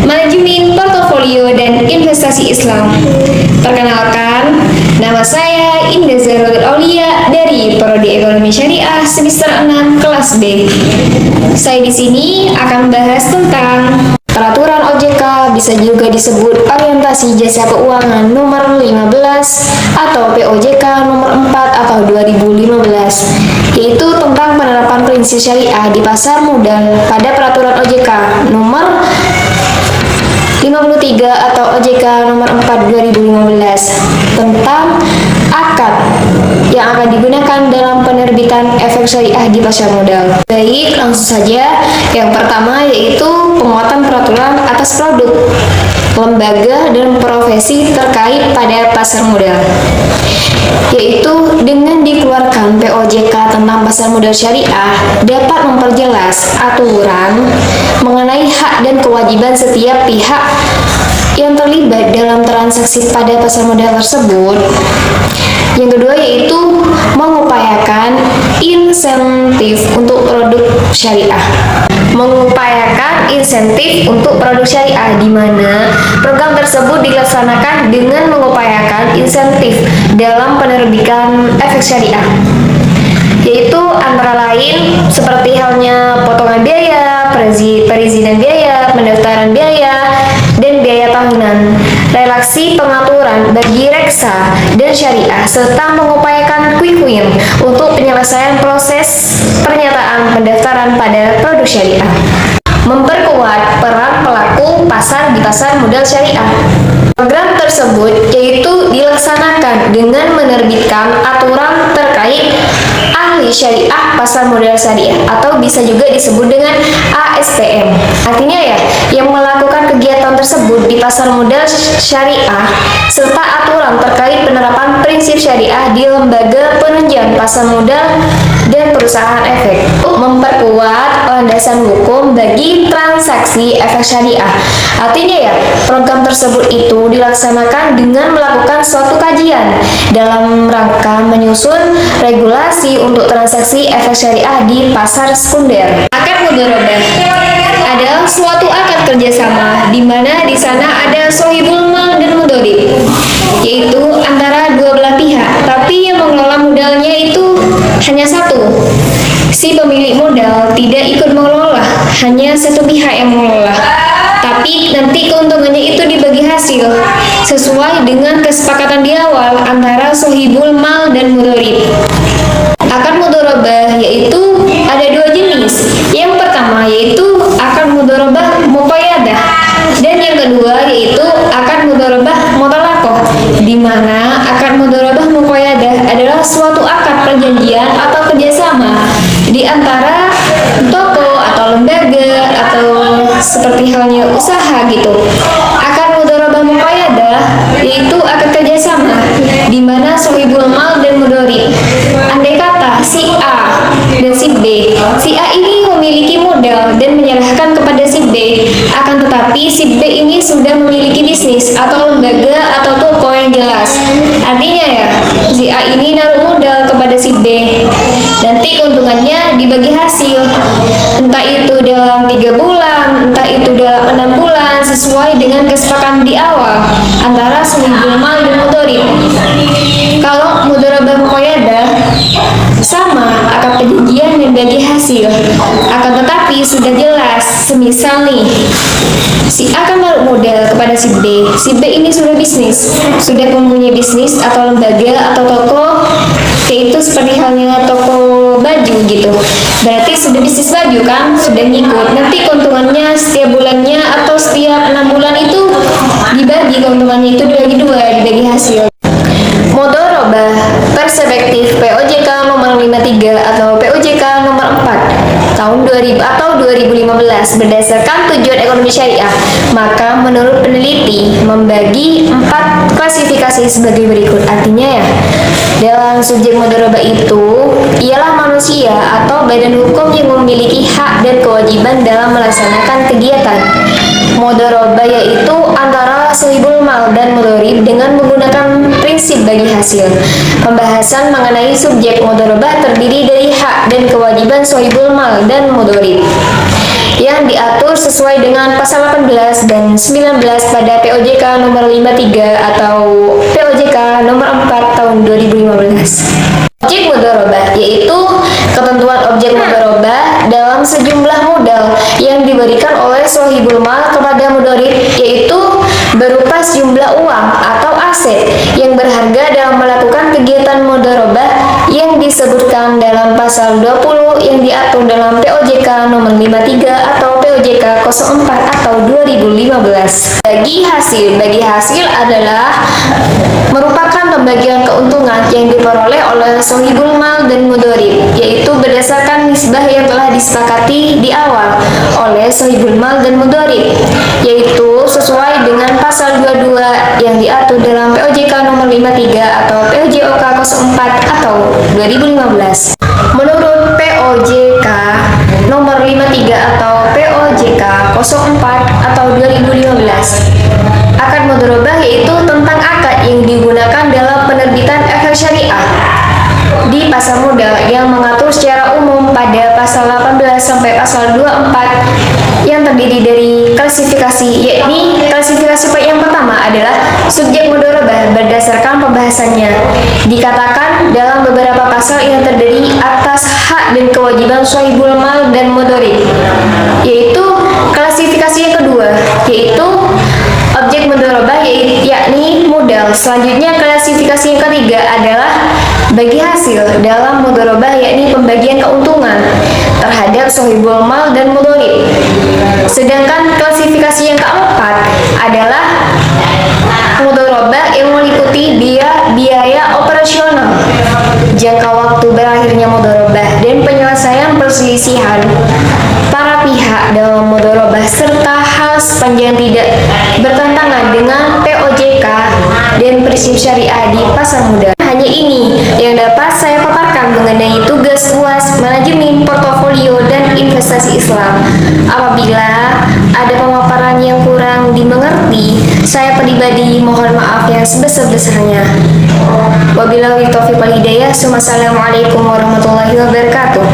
manajemen portofolio dan investasi Islam. Perkenalkan, nama saya Indah Zahratul Aulia dari Prodi Ekonomi Syariah semester 6 kelas B. Saya di sini akan membahas tentang Peraturan OJK, bisa juga disebut Orientasi Jasa Keuangan nomor 15 atau POJK nomor 4 atau 2015, yaitu tentang penerapan prinsip syariah di pasar modal pada Peraturan OJK nomor 53 atau OJK nomor 4 2015 tentang akad yang akan digunakan dalam penerbitan efek syariah di pasar modal. Baik, langsung saja. Yang pertama yaitu penguatan peraturan atas produk, lembaga, dan profesi terkait pada pasar modal, yaitu dengan dikeluarkan POJK tentang pasar modal syariah dapat memperjelas aturan mengenai hak dan kewajiban setiap pihak yang terlibat dalam transaksi pada pasar modal tersebut. Yang kedua yaitu mengupayakan insentif untuk produk syariah. Mengupayakan insentif untuk produk syariah, di mana program tersebut dilaksanakan dengan mengupayakan insentif dalam penerbitan efek syariah, yaitu antara lain seperti halnya potongan biaya, perizinan biaya, pendaftaran biaya, dan biaya tahunan, relaksi pengaturan bagi reksa dan syariah, serta mengupayakan quick win untuk penyelesaian proses pernyataan pendaftaran pada produk syariah. Memperkuat peran pelaku pasar di pasar modal syariah. Program tersebut yaitu dilaksanakan dengan menerbitkan aturan terkait ahli syariah pasar modal syariah atau bisa juga disebut dengan ASPM. Artinya ya, yang melakukan kegiatan tersebut di pasar modal syariah serta aturan terkait penerapan prinsip syariah di lembaga penunjang pasar modal dan perusahaan efek. Memperkuat landasan hukum bagi transaksi efek syariah. Artinya ya, program tersebut itu dilaksanakan dengan melakukan suatu kajian dalam rangka menyusun regulasi untuk transaksi efek syariah di pasar sekunder. Akad mudharabah adalah suatu akad kerjasama di mana di sana ada sohibul mal dan mudharib, yaitu antara dua belah pihak, tapi yang mengelola modalnya itu hanya satu. Si pemilik modal tidak ikut mengelola, hanya satu pihak yang mengelola. Tapi nanti keuntungannya itu dibagi hasil sesuai dengan kesepakatan di awal antara sohibul mal dan mudharib. Akad mudharabah yaitu ada dua jenis. Yang pertama yaitu akad mudharabah muqayyadah, dan yang kedua yaitu akad mudharabah mutalaqah, di mana akad mudharabah muqayyadah adalah suatu akad perjanjian atau kerjasama di antara toko atau lembaga atau seperti halnya usaha gitu. Akad mudharabah muqayyadah yaitu akad kerjasama di mana sohibul mal dan mudharib. Andai kata si A dan si B, si A ini memiliki modal dan menyerahkan kepada si B, akan tetapi si B ini sudah memiliki bisnis atau lembaga atau toko yang jelas. Artinya ya, si A ini naruh modal kepada si B, nanti keuntungannya dibagi hasil, entah itu dalam 3 bulan, entah itu dalam 6 bulan, sesuai dengan kesepakatan di awal antara sohibul mal dan mudharib. Kalau mudharabah muqayyadah sama akad perjanjian dan bagi hasil, akan tetapi sudah jelas. Semisal nih, si A akan menaruh modal kepada si B ini sudah bisnis, sudah mempunyai bisnis atau lembaga atau toko, yaitu seperti halnya toko baju gitu. Berarti sudah bisnis baju kan, sudah ngikut. Nanti keuntungannya setiap bulannya atau setiap 6 bulan itu dibagi, keuntungannya itu dibagi dua, dibagi hasil. Mudharabah perspektif POJK nomor 53 atau POJK nomor 4 tahun 2000 atau 2015 berdasarkan tujuan ekonomi syariah, maka menurut peneliti membagi 4 klasifikasi sebagai berikut. Artinya ya, dalam subjek mudharabah itu ialah manusia atau badan hukum yang memiliki hak dan kewajiban dalam melaksanakan kegiatan. Mudharabah yaitu antara sohibul mal dan mudharib dengan menggunakan prinsip bagi hasil. Pembahasan mengenai subjek mudharabah terdiri dari hak dan kewajiban sohibul mal dan mudharib. yang diatur sesuai dengan pasal 18 dan 19 pada POJK nomor 53 atau POJK nomor 4 tahun 2015. Objek mudharabah yaitu ketentuan objek mudharabah dalam sejumlah modal yang diberikan oleh sohibul mal kepada mudharib, yaitu berupa sejumlah uang atau aset yang berharga dalam melakukan kegiatan mudharabah yang disebutkan dalam pasal 20 yang diatur dalam POJK nomor 53 atau POJK 04 atau 2015. Bagi hasil adalah merupakan pembagian keuntungan yang diperoleh oleh sohibul mal dan mudharib, yaitu berdasarkan nisbah yang telah disepakati di awal oleh sohibul mal dan mudharib, yaitu sesuai dengan pasal 22 yang diatur dalam POJK nomor 53 atau POJK 04 atau 2015. Menurut POJK nomor 53 atau POJK 04 atau 2015, akad mudharabah yaitu tentang akad yang digunakan dalam penerbitan efek syariah di pasar modal yang mengatur secara umum pada pasal 18 sampai pasal 24 yang terdiri dari klasifikasi, yakni klasifikasi yang pertama adalah subjek mudharabah berdasarkan pembahasannya. Dikatakan dalam beberapa pasal yang terdiri atas hak dan kewajiban sohibul mal dan mudharib, yaitu klasifikasi yang kedua, yaitu objek mudharabah yakni modal. Selanjutnya klasifikasi yang ketiga adalah bagi hasil dalam mudharabah, yakni pembagian keuntungan terhadap sohibul mal dan mudharib. Sedangkan klasifikasi yang keempat adalah mudharabah yang meliputi biaya operasional, jangka waktu berakhirnya mudharabah, dan penyelesaian perselisihan para pihak dalam mudharabah, serta hal sepanjang tidak bertentangan dengan POJK dan prinsip syariah di pasar modal. Hanya ini yang dapat saya paparkan mengenai tugas UAS manajemen portofolio dan investasi Islam. Apabila ada pemaparan yang kurang dimengerti, saya pribadi mohon maaf yang sebesar-besarnya. Wabillahi taufiq wal hidayah. Wassalamualaikum warahmatullahi wabarakatuh.